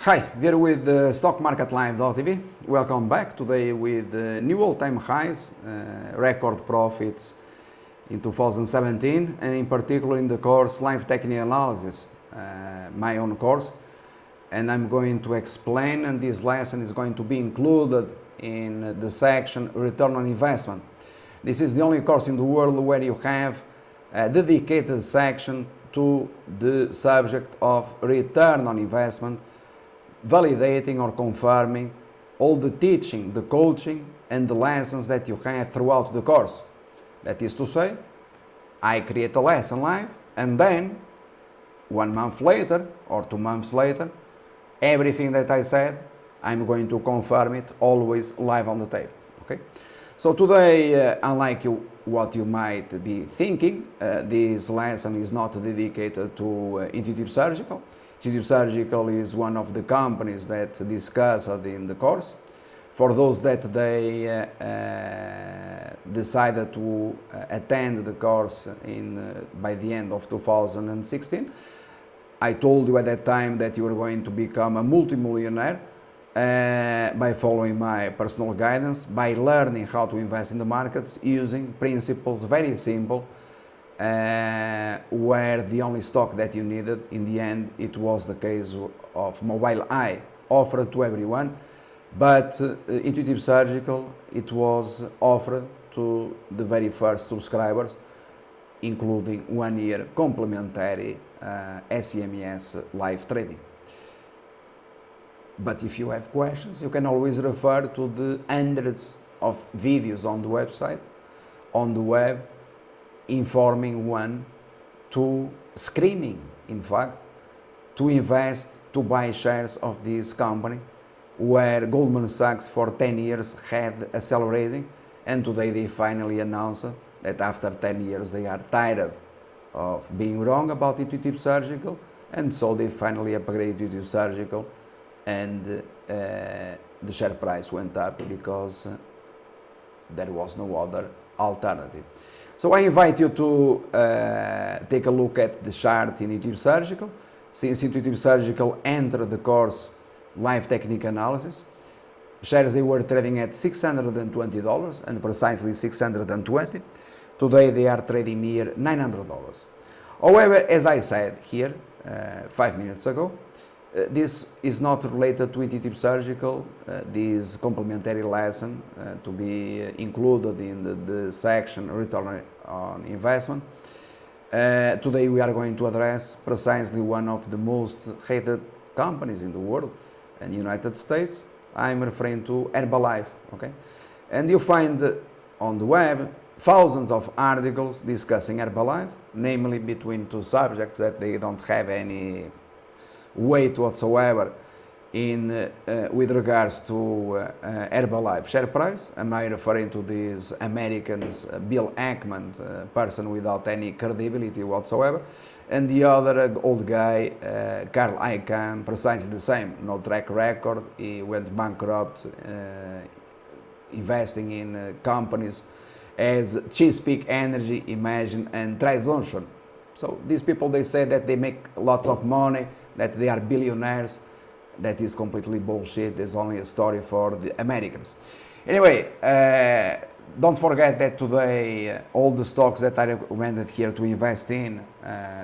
Hi, Vieira with Stock Market Live.tv. Welcome back today with new all-time highs, record profits in 2017, and in particular in the course Live Technical Analysis, my own course. And I'm going to explain, and this lesson is going to be included in the section Return on Investment. This is the only course in the world where you have a dedicated section to the subject of return on investment, validating or confirming all the teaching, the coaching, and the lessons that you have throughout the course. That is to say, I create a lesson live, and then 1 month later or 2 months later, everything that I said, I'm going to confirm it always live on the tape. Okay? So today, unlike what you might be thinking, this lesson is not dedicated to Intuitive Surgical. Intuitive Surgical is one of the companies that discussed in the course. For those that they decided to attend the course by the end of 2016, I told you at that time that you were going to become a multimillionaire by following my personal guidance, by learning how to invest in the markets using principles very simple, where the only stock that you needed in the end, it was the case of Mobile Eye, offered to everyone, but Intuitive Surgical, it was offered to the very first subscribers, including 1 year complimentary SEMS live trading. But if you have questions, you can always refer to the hundreds of videos on the website, on the web, informing one to screaming, in fact, to invest, to buy shares of this company, where Goldman Sachs for 10 years had accelerating, and today they finally announced that after 10 years they are tired of being wrong about Intuitive Surgical, and so they finally upgraded Intuitive Surgical, and the share price went up because there was no other alternative. So I invite you to take a look at the chart in Intuitive Surgical. Since Intuitive Surgical entered the course Live Technical Analysis, shares they were trading at $620 and precisely $620. Today they are trading near $900. However, as I said here 5 minutes ago, this is not related to Intuitive Surgical, this complementary lesson to be included in the section Return on Investment. Today we are going to address precisely one of the most hated companies in the world, in the United States. I'm referring to Herbalife, okay? And you find on the web thousands of articles discussing Herbalife, namely between two subjects that they don't have any weight whatsoever with regards to Herbalife share price. Am I referring to this American's Bill Ackman, person without any credibility whatsoever, and the other old guy, Carl Icahn, precisely the same, no track record. He went bankrupt investing in companies as Chesapeake Energy, Imagine, and Transocean. So these people, they say that they make lots of money, that they are billionaires. That is completely bullshit. There's only a story for the Americans. Anyway, don't forget that today all the stocks that I recommended here to invest in,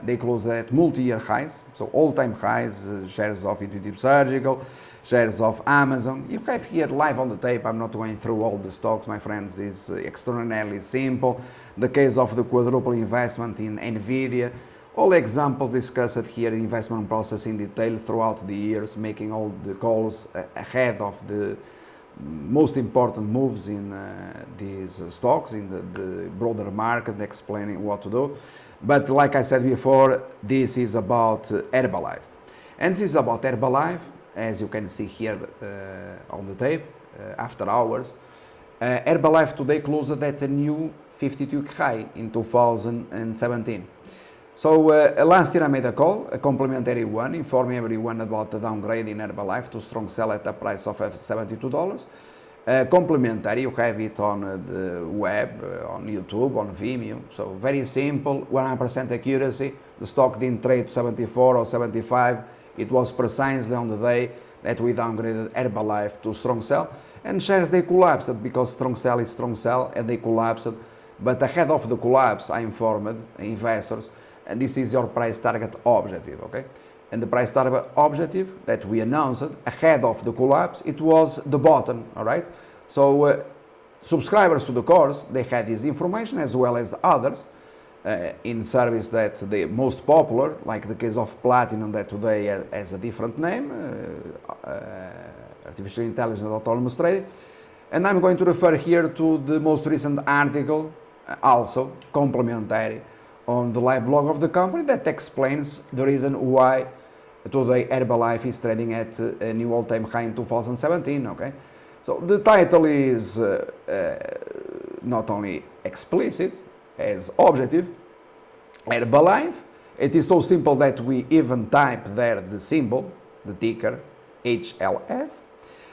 they closed at multi-year highs, so all-time highs, shares of Intuitive Surgical, shares of Amazon. You have here live on the tape. I'm not going through all the stocks, my friends. It's extraordinarily simple. The case of the quadruple investment in NVIDIA. All examples discussed here, the investment process in detail throughout the years, making all the calls ahead of the most important moves in these stocks, in the broader market, explaining what to do. But like I said before, this is about Herbalife. And this is about Herbalife, as you can see here on the tape, after hours. Herbalife today closed at a new 52-week high in 2017. So last year I made a call, a complimentary one, informing everyone about the downgrade in Herbalife to strong sell at a price of $72. Complimentary, you have it on the web, on YouTube, on Vimeo. So very simple, 100% accuracy. The stock didn't trade 74 or 75. It was precisely on the day that we downgraded Herbalife to strong sell, and shares they collapsed because strong sell is strong sell, and they collapsed. But ahead of the collapse, I informed investors, and this is your price target objective, okay? And the price target objective that we announced ahead of the collapse, it was the bottom, all right? So subscribers to the course, they had this information as well as the others in service that the most popular, like the case of Platinum that today has a different name, Artificial Intelligence Autonomous Trading. And I'm going to refer here to the most recent article, also complementary, on the live blog of the company that explains the reason why today Herbalife is trading at a new all-time high in 2017, okay? So the title is not only explicit, as objective. Herbalife, it is so simple that we even type there the symbol, the ticker, HLF,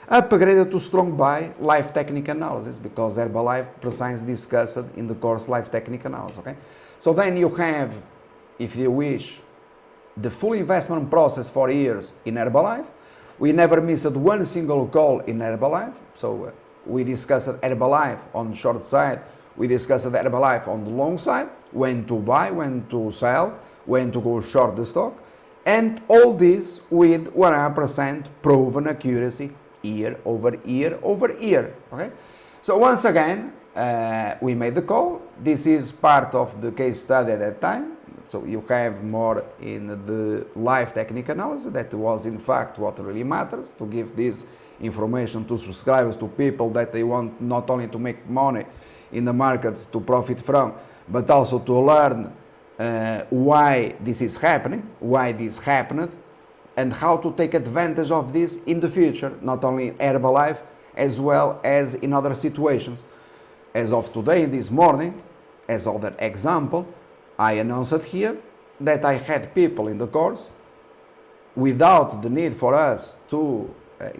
upgraded to strong buy live technique analysis, because Herbalife precisely discussed in the course live technique analysis, okay? So then you have, if you wish, the full investment process for years in Herbalife. We never missed one single call in Herbalife. So we discussed Herbalife on the short side, we discussed Herbalife on the long side, when to buy, when to sell, when to go short the stock, and all this with 100% proven accuracy year over year over year, okay? So once again, we made the call. This is part of the case study at that time. So you have more in the live technique analysis. That was in fact what really matters, to give this information to subscribers, to people that they want not only to make money in the markets to profit from, but also to learn why this is happening, why this happened, and how to take advantage of this in the future, not only in Herbalife, as well as in other situations. As of today, this morning, as other example, I announced here that I had people in the course, without the need for us to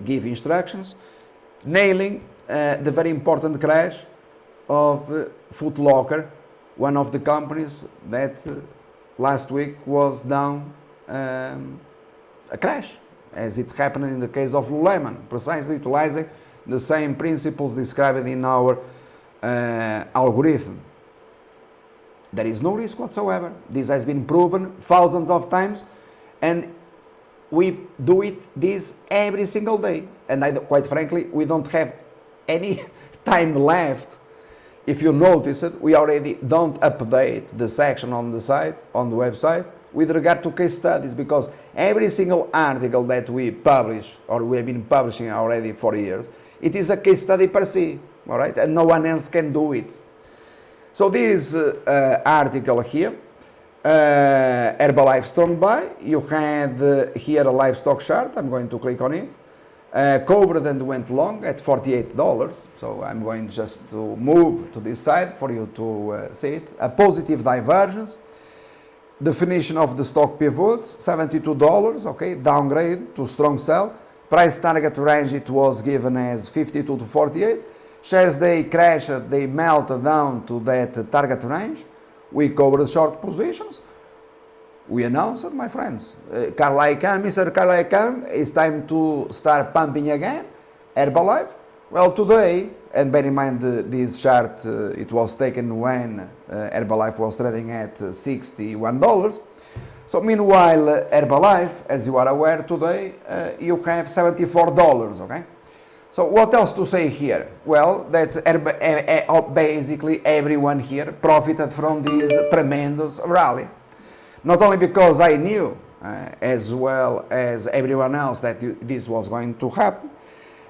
give instructions, nailing the very important crash of Foot Locker, one of the companies that last week was down a crash, as it happened in the case of Lululemon, precisely utilizing the same principles described in our algorithm. There is no risk whatsoever. This has been proven thousands of times, and we do this every single day. And quite frankly, we don't have any time left. If you notice it, we already don't update the section on the site, on the website, with regard to case studies, because every single article that we publish, or we have been publishing already for years, it is a case study per se, all right? And no one else can do it. So this article here, Herbalife strong buy, you had here a livestock chart. I'm going to click on it. Covered and went long at $48. So I'm going just to move to this side for you to see it. A positive divergence. Definition of the stock pivots, $72, okay, downgrade to strong sell. Price target range, it was given as 52 to 48. Shares, they crashed, they melted down to that target range. We covered short positions. We announced, my friends, Mr. Carl, it's time to start pumping again. Herbalife. Well, today, and bear in mind this chart, it was taken when Herbalife was trading at $61. So meanwhile, Herbalife, as you are aware today, you have $74, okay? So what else to say here? Well, that basically everyone here profited from this tremendous rally. Not only because I knew, as well as everyone else, that this was going to happen,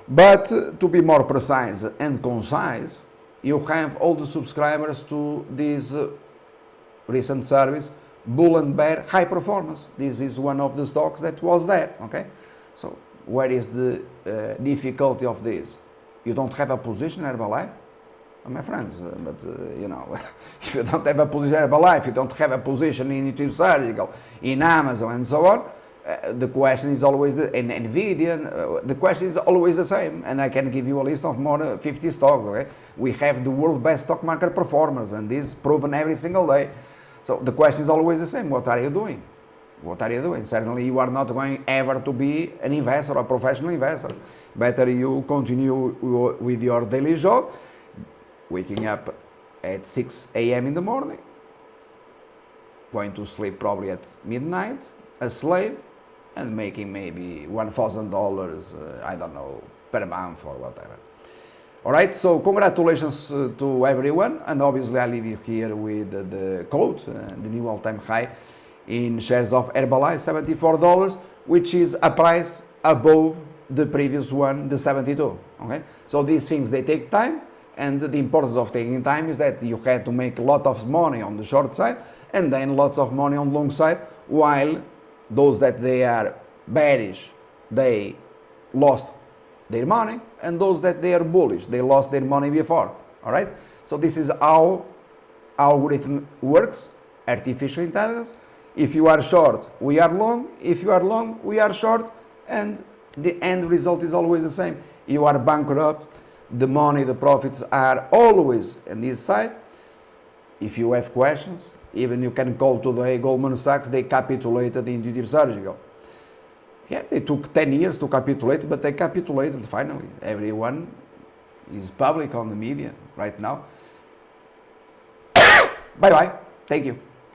but to be more precise and concise, you have all the subscribers to this recent service, Bull and Bear High Performance. This is one of the stocks that was there, okay? So where is the difficulty of this? You don't have a position in Herbalife? My friends, but you know, if you don't have a position in Herbalife, you don't have a position in YouTube Surgical, in Amazon and so on, the question is always, in NVIDIA, the question is always the same, and I can give you a list of more than 50 stocks, okay? We have the world's best stock market performers, and this is proven every single day. So the question is always the same, what are you doing? what are you doing? Certainly you are not going ever to be an investor, a professional investor. Better you continue with your daily job, waking up at 6 a.m. in the morning, going to sleep probably at midnight, a slave, and making maybe $1,000, I don't know, per month or whatever. All right, so congratulations to everyone, and obviously I leave you here with the quote, the new all-time high in shares of Herbalife, $74, which is a price above the previous one, the 72. Okay, so these things, they take time, and the importance of taking time is that you had to make a lot of money on the short side and then lots of money on the long side, while those that they are bearish, they lost their money, and those that they are bullish, they lost their money before. All right, so this is how algorithm works, artificial intelligence. If you are short, we are long. If you are long, we are short, and the end result is always the same. You are bankrupt, the money, the profits are always on this side. If you have questions, even you can call today Goldman Sachs, they capitulated Intuitive Surgical. Yeah, they took 10 years to capitulate, but they capitulated finally. Everyone is public on the media right now. Bye-bye. Thank you.